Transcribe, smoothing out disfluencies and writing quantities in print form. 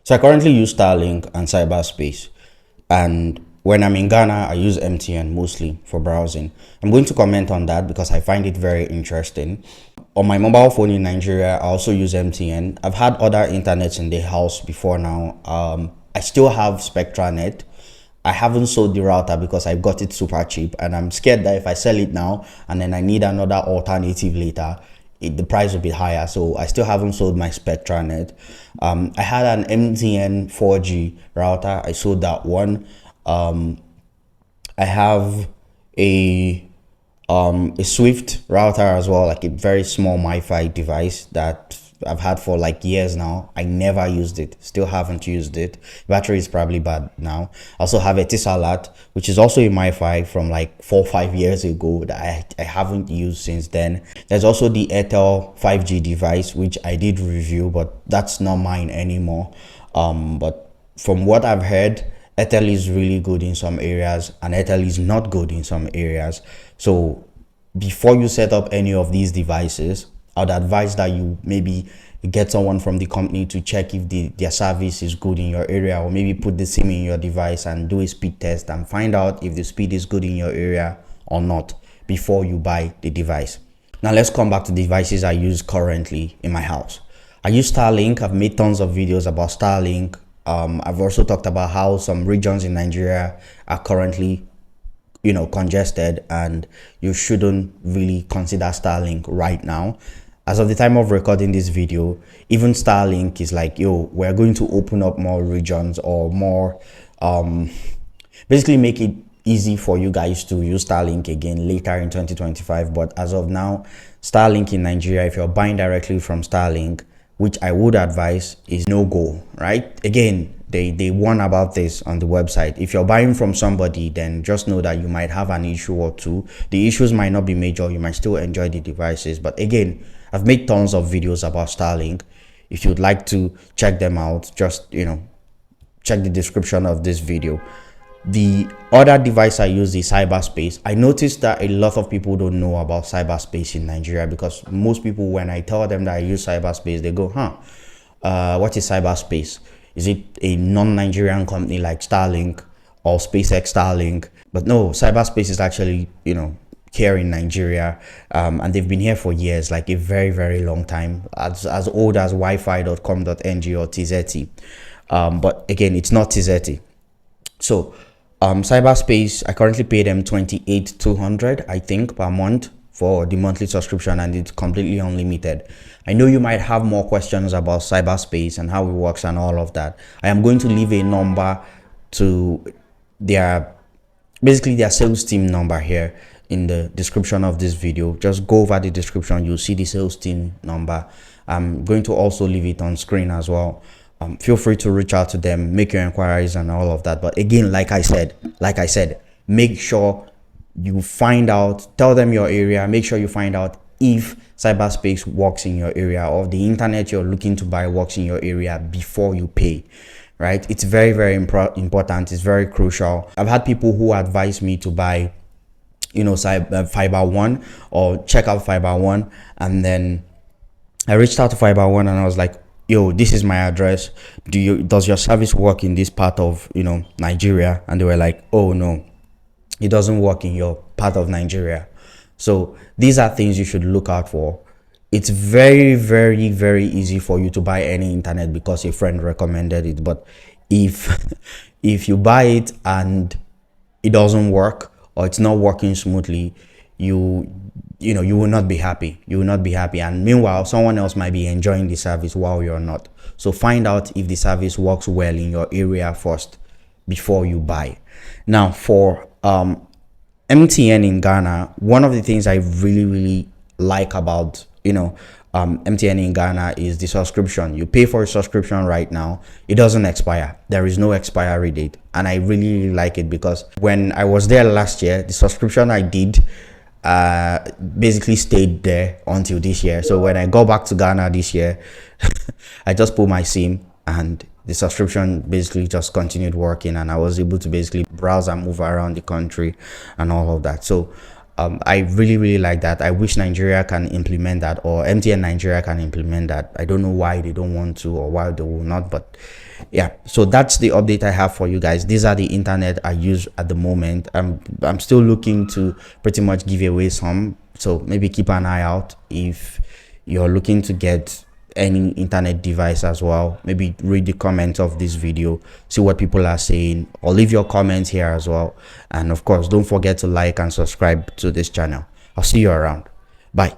So I currently use Starlink and cyberspace, and when I'm in Ghana, I use MTN mostly for browsing. I'm going to comment on that because I find it very interesting. On my mobile phone in Nigeria, I also use MTN. I've had other internets in the house before now. I still have SpectraNet. I haven't sold the router because I got it super cheap, and I'm scared that if I sell it now and then I need another alternative later, the price will be higher. So I still haven't sold my SpectraNet. I had an MTN 4G router. I sold that one. I have a Swift router as well, like a very small Wi-Fi device that I've had for like years now. I never used it, still haven't used it. Battery is probably bad now. I also have a Tisalat, which is also a Wi-Fi from like 4 or 5 years ago that I haven't used since then. There's also the Airtel 5G device, which I did review, but that's not mine anymore. But from what I've heard, Airtel is really good in some areas and Airtel is not good in some areas. So before you set up any of these devices, I'd advise that you maybe get someone from the company to check if their service is good in your area, or maybe put the SIM in your device and do a speed test and find out if the speed is good in your area or not before you buy the device. Now let's come back to the devices I use currently in my house. I use Starlink. I've made tons of videos about Starlink. I've also talked about how some regions in Nigeria are currently congested, and you shouldn't really consider Starlink right now. As of the time of recording this video, even Starlink is like, yo, we're going to open up more regions, or more basically make it easy for you guys to use Starlink again later in 2025. But as of now, Starlink in Nigeria, if you're buying directly from Starlink, which I would advise, is no go, right? Again, they warn about this on the website. If you're buying from somebody, then just know that you might have an issue or two. The issues might not be major. You might still enjoy the devices. But again, I've made tons of videos about Starlink. If you'd like to check them out, just, check the description of this video. The other device I use is cyberspace. I noticed that a lot of people don't know about cyberspace in Nigeria, because most people, when I tell them that I use cyberspace, they go, what is cyberspace? Is it a non-Nigerian company like Starlink or SpaceX Starlink? But no, cyberspace is actually, here in Nigeria, and they've been here for years, like a very, very long time, as old as wifi.com.ng or TZT. But again, it's not TZT. So cyberspace, I currently pay them 28,200 I think per month for the monthly subscription, and it's completely unlimited. I know you might have more questions about cyberspace and how it works and all of that. I am going to leave a number to their sales team number here in the description of this video. Just go over the description, you'll see the sales team number. I'm going to also leave it on screen as well. Feel free to reach out to them, make your inquiries and all of that. But again, like I said, make sure you find out, tell them your area, make sure you find out if cyberspace works in your area, or the internet you're looking to buy works in your area before you pay, right? It's very, very important. It's very crucial. I've had people who advise me to buy, Fiber One, or check out Fiber One, and then I reached out to Fiber One and I was like, yo, this is my address. Does your service work in this part of Nigeria? And they were like, oh no, it doesn't work in your part of Nigeria. So these are things you should look out for. It's very, very, very easy for you to buy any internet because a friend recommended it. But if you buy it and it doesn't work, or it's not working smoothly, you will not be happy. You will not be happy. And meanwhile, someone else might be enjoying the service while you're not. So find out if the service works well in your area first before you buy. Now, for MTN in Ghana, one of the things I really, really like about MTN in Ghana is the subscription. You pay for a subscription right now, it doesn't expire. There is no expiry date, and I really, really like it, because when I was there last year, the subscription I did basically stayed there until this year. So when I go back to Ghana this year, I just put my SIM and the subscription basically just continued working, and I was able to basically browse and move around the country and all of that. So I really, really like that. I wish Nigeria can implement that, or MTN Nigeria can implement that. I don't know why they don't want to, or why they will not, but Yeah, so that's the update I have for you guys. These are the internet I use at the moment. I'm still looking to pretty much give away some, so maybe keep an eye out if you're looking to get any internet device as well. Maybe read the comments of this video, see what people are saying, or leave your comments here as well. And of course, don't forget to like and subscribe to this channel. I'll see you around. Bye.